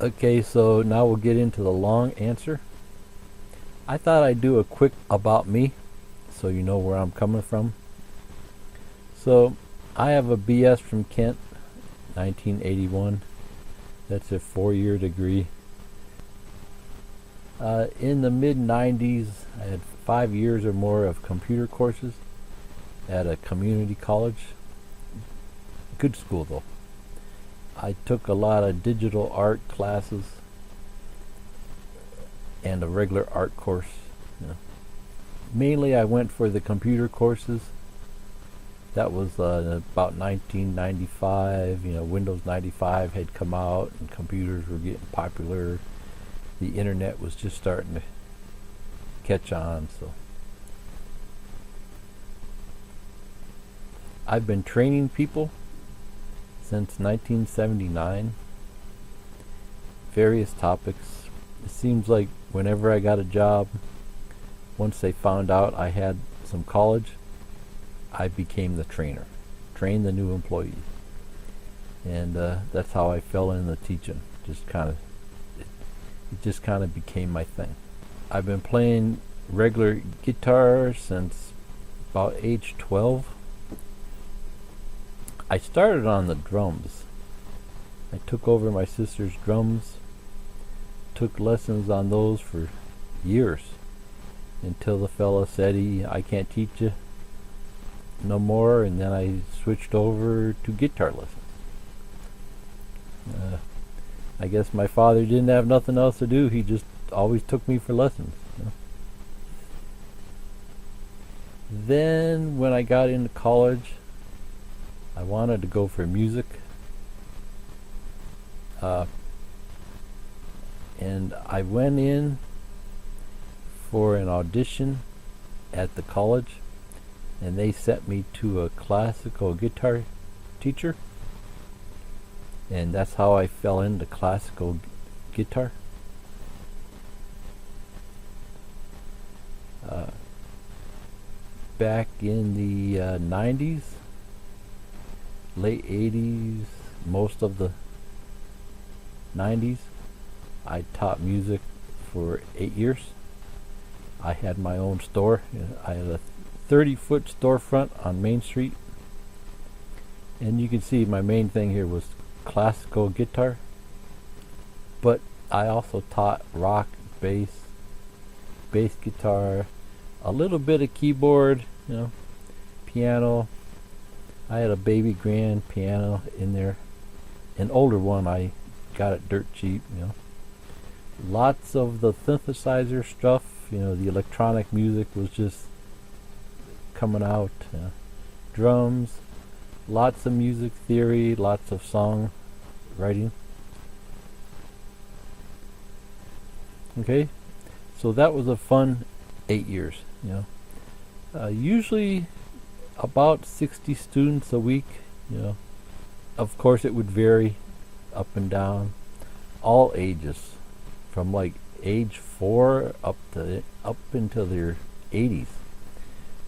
Okay, so now we'll get into the long answer. I thought I'd do a quick about me so you know where I'm coming from. So, I have a BS from Kent, 1981. That's a 4-year degree. In the mid 90s, I had 5 years or more of computer courses at a community college. Good school though. I took a lot of digital art classes and a regular art course. You know. Mainly, I went for the computer courses. That was about 1995. Windows 95 had come out, and computers were getting popular. The internet was just starting to catch on. So, I've been training people since 1979. Various topics. It seems like whenever I got a job, once they found out I had some college, I became the trainer, trained the new employee, and that's how I fell into teaching. It just kind of became my thing. I've been playing regular guitar since about age 12. I started on the drums. I took over my sister's drums, took lessons on those for years until the fella said, I can't teach you no more, and then I switched over to guitar lessons. I guess my father didn't have nothing else to do. He just always took me for lessons. Then when I got into college, I wanted to go for music. And I went in for an audition at the college, and they sent me to a classical guitar teacher, and that's how I fell into classical guitar. Back in the 90s, late 80s, most of the 90s, I taught music for 8 years. I had my own store. I had a 30-foot storefront on Main Street. And you can see my main thing here was classical guitar. But I also taught rock, bass guitar, a little bit of keyboard, piano. I had a baby grand piano in there. An older one, I got it dirt cheap. Lots of the synthesizer stuff, the electronic music was just coming out. Drums, lots of music theory, lots of song writing. Okay, so that was a fun 8 years. Usually about 60 students a week. Of course, it would vary up and down. All ages, from like age 4 up into their 80s.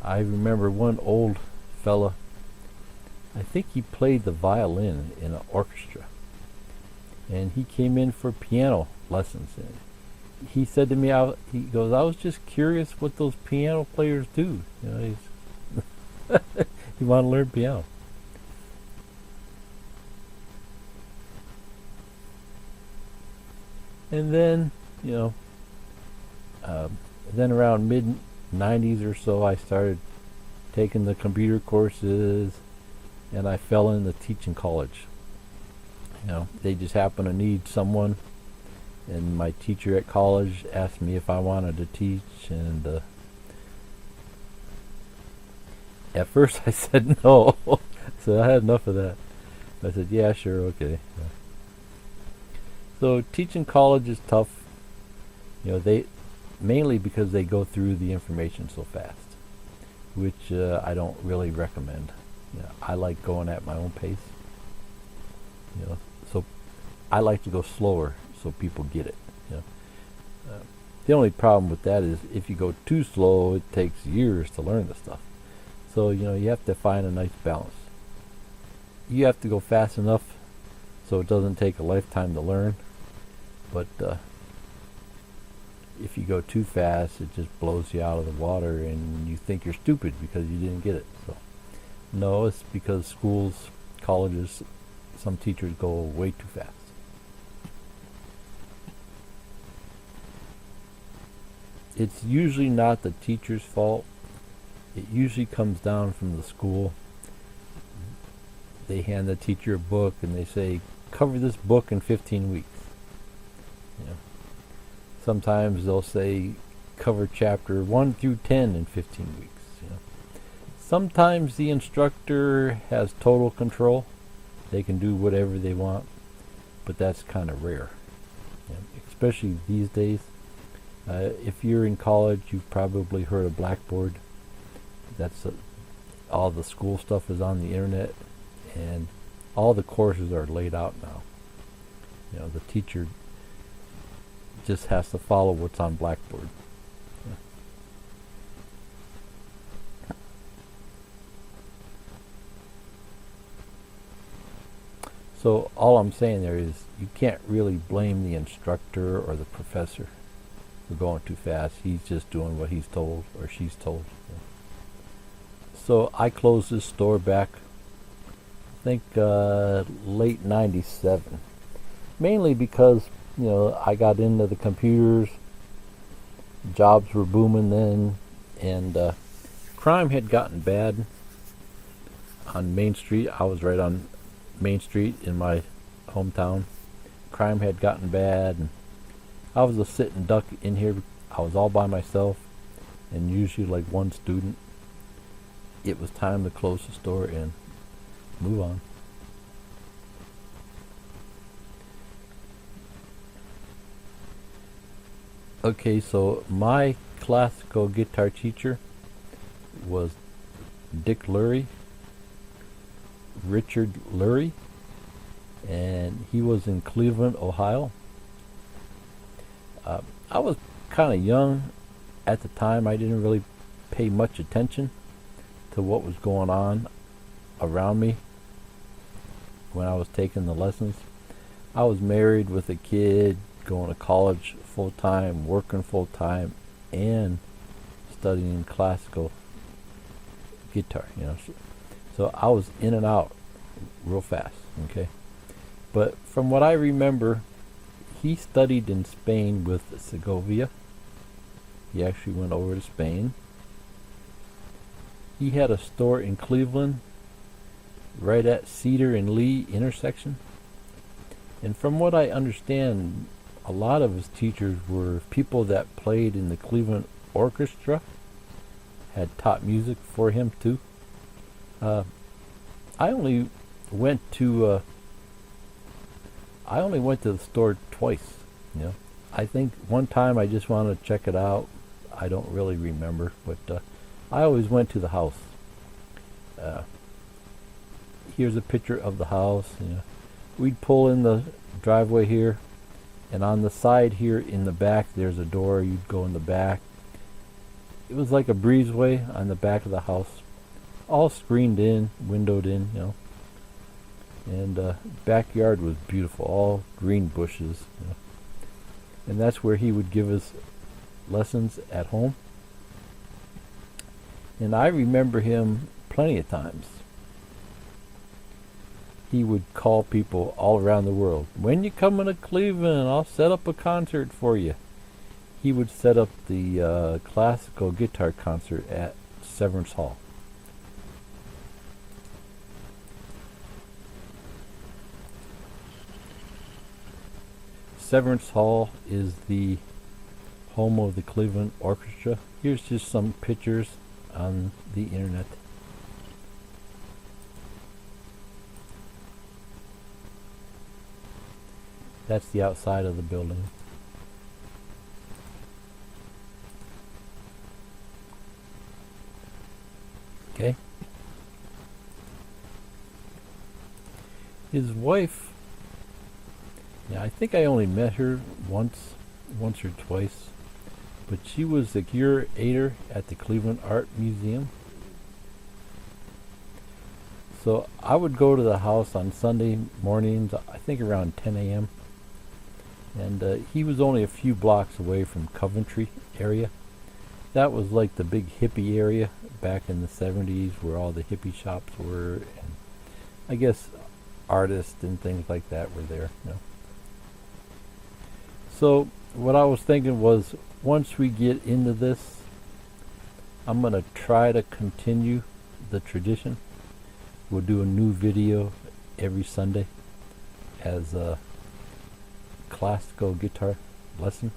I remember one old fella. I think he played the violin in an orchestra, and he came in for piano lessons. He said to me, he goes, "I was just curious what those piano players do." He wanted to learn piano. And then, then around mid 90s or so, I started taking the computer courses, and I fell into teaching college. They just happened to need someone, and my teacher at college asked me if I wanted to teach, and at first I said no. So I had enough of that. I said, yeah, sure, okay. Yeah. So teaching college is tough. They mainly because they go through the information so fast, which I don't really recommend. I like going at my own pace. So I like to go slower so people get it. The only problem with that is if you go too slow, it takes years to learn the stuff. So you have to find a nice balance. You have to go fast enough so it doesn't take a lifetime to learn, But if you go too fast, it just blows you out of the water, and you think you're stupid because you didn't get it. So, no, it's because schools, colleges, some teachers go way too fast. It's usually not the teacher's fault. It usually comes down from the school. They hand the teacher a book and they say, cover this book in 15 weeks. You know, sometimes they'll say, cover chapter 1 through 10 in 15 weeks. You know. Sometimes the instructor has total control. They can do whatever they want, but that's kind of rare. You know, especially these days. If you're in college, you've probably heard of Blackboard. That's all the school stuff is on the internet, and all the courses are laid out now. You know, the teacher just has to follow what's on Blackboard. Yeah. So all I'm saying there is you can't really blame the instructor or the professor for going too fast. He's just doing what he's told or she's told. Yeah. So I closed this store back, I think, late '97. Mainly because, you know, I got into the computers, jobs were booming then, and crime had gotten bad on Main Street. I was right on Main Street in my hometown. Crime had gotten bad, and I was a sitting duck in here. I was all by myself, and usually like one student. It was time to close the store and move on. Okay, so my classical guitar teacher was Dick Lurie, Richard Lurie, and he was in Cleveland, Ohio. I was kind of young at the time. I didn't really pay much attention to what was going on around me when I was taking the lessons. I was married with a kid, going to college full time, working full time, and studying classical guitar. You know, so I was in and out real fast. Okay, but from what I remember, he studied in Spain with Segovia. He actually went over to Spain. He had a store in Cleveland, right at Cedar and Lee intersection. And from what I understand, a lot of his teachers were people that played in the Cleveland Orchestra, had taught music for him too. I only went to the store twice. You know, I think one time I just wanted to check it out. I don't really remember, but I always went to the house. Here's a picture of the house. You know, we'd pull in the driveway here, and on the side here in the back, there's a door. You'd go in the back. It was like a breezeway on the back of the house, all screened in, windowed in. You know, and backyard was beautiful, all green bushes. You know. And that's where he would give us lessons at home. And I remember him plenty of times. He would call people all around the world. When you come to Cleveland, I'll set up a concert for you. He would set up the classical guitar concert at Severance Hall. Severance Hall is the home of the Cleveland Orchestra. Here's just some pictures on the internet. That's the outside of the building. Okay. His wife, yeah, I think I only met her once or twice, but she was the curator at the Cleveland Art Museum. So I would go to the house on Sunday mornings, I think around 10 a.m. And he was only a few blocks away from Coventry area. That was like the big hippie area back in the 70s where all the hippie shops were, and I guess artists and things like that were there. So what I was thinking was, once we get into this, I'm going to try to continue the tradition. We'll do a new video every Sunday as a classical guitar lesson.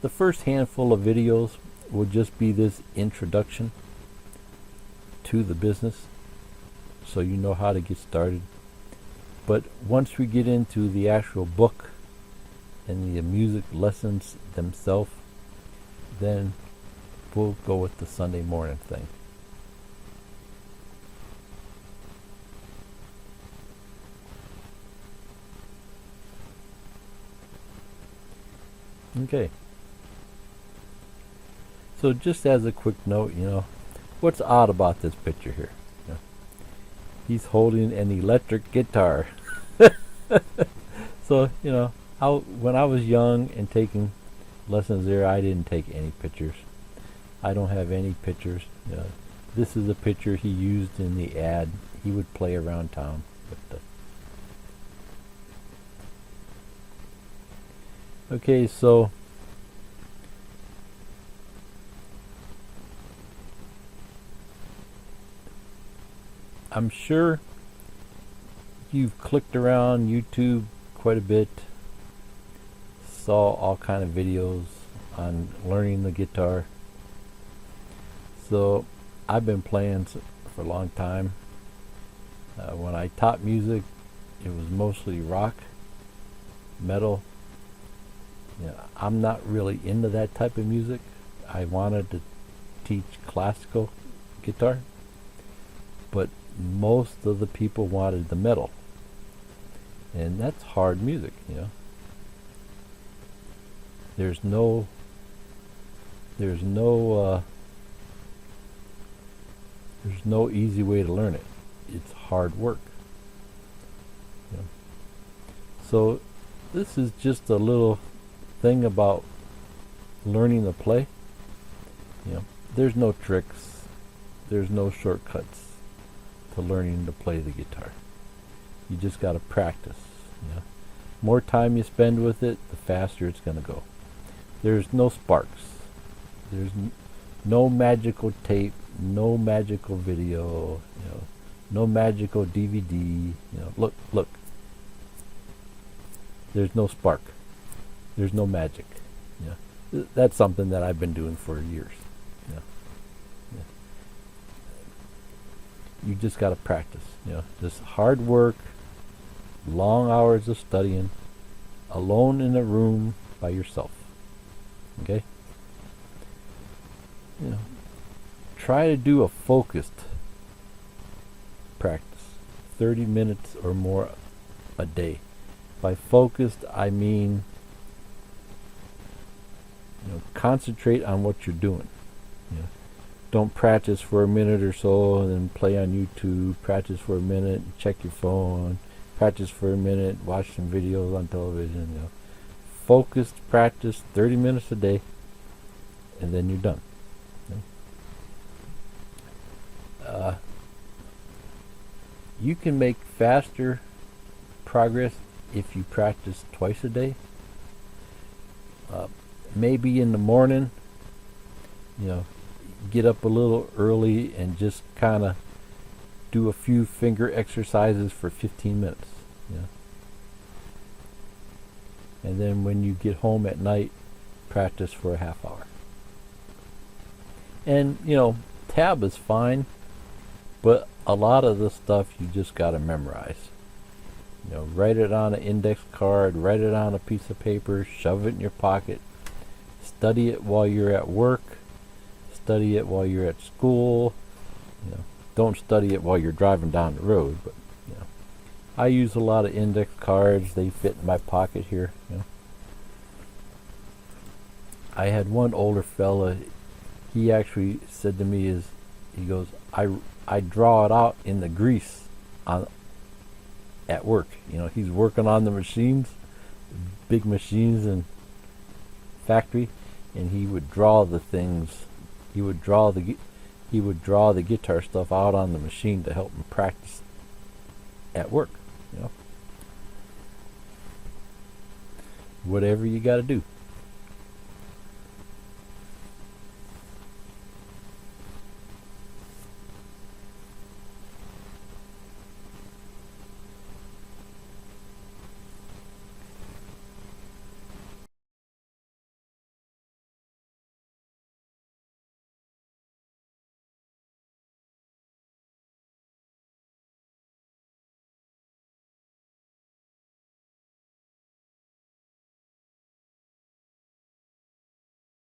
The first handful of videos will just be this introduction to the business, so you know how to get started. But once we get into the actual book and the music lessons themselves, then we'll go with the Sunday morning thing. Okay. So just as a quick note, what's odd about this picture here? He's holding an electric guitar. So, when I was young and taking lessons there, I didn't take any pictures. I don't have any pictures. This is a picture he used in the ad. He would play around town. Okay, so I'm sure you've clicked around YouTube quite a bit, saw all kind of videos on learning the guitar. So I've been playing for a long time. When I taught music, it was mostly rock, metal. I'm not really into that type of music. I wanted to teach classical guitar, but most of the people wanted the metal, and that's hard music. There's no easy way to learn it. It's hard work. So this is just a little thing about learning to play. There's no tricks, there's no shortcuts to learning to play the guitar. You just got to practice. More time you spend with it, the faster it's going to go. There's no sparks. There's no magical tape, no magical video, no magical DVD. Look. There's no spark. There's no magic. That's something that I've been doing for years. You just got to practice. Just hard work, long hours of studying, alone in a room by yourself. Okay? Try to do a focused practice, 30 minutes or more a day. By focused, I mean concentrate on what you're doing. Don't practice for a minute or so and then play on YouTube. Practice for a minute, check your phone. Practice for a minute, watch some videos on television. Focused practice, 30 minutes a day, and then you're done. You can make faster progress if you practice twice a day. Maybe in the morning, get up a little early and just kind of do a few finger exercises for 15 minutes. And then when you get home at night, practice for a half hour. And tab is fine, but a lot of the stuff you just got to memorize. Write it on an index card, write it on a piece of paper, shove it in your pocket. Study it while you're at work. Study it while you're at school. Don't study it while you're driving down the road. But I use a lot of index cards. They fit in my pocket here. I had one older fella. He actually said to me, he goes, I draw it out in the grease at work. He's working on the machines, big machines and factory, and he would draw the things. He would draw the guitar stuff out on the machine to help him practice at work. You know, whatever you got to do.